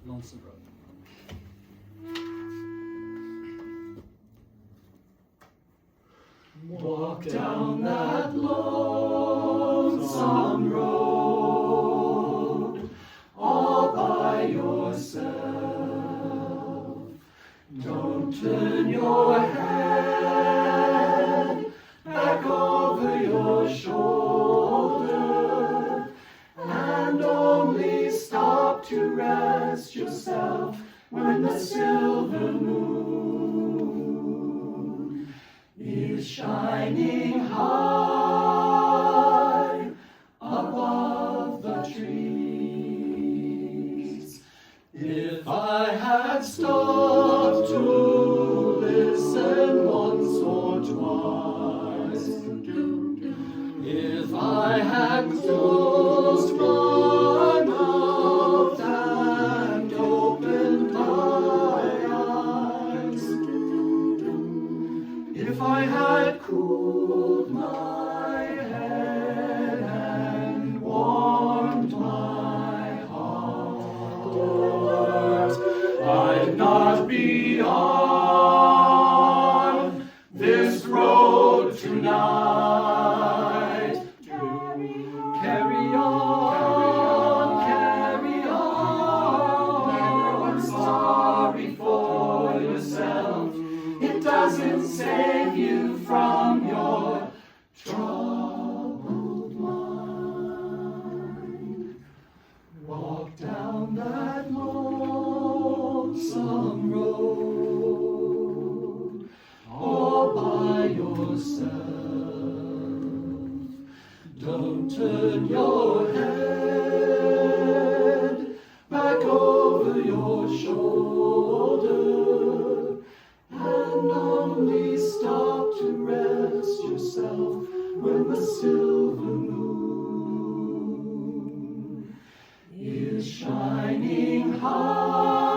Lonesome Road. Walk down that lonesome road all by yourself. Don't turn your head back over your shoulder, and only stop to rest yourself when the silver moon is shining high above the trees. If I had stopped to listen once or twice, if I had closed my mouth and opened my eyes, if I had cooled my head and warmed my heart, I'd not be on this road tonight. Carry on, carry on. Never sorry for yourself. It doesn't save you from your troubled mind. Walk down that lonesome road all by yourself. Don't turn your head back over your shoulder, and only stop to rest yourself when the silver moon is shining high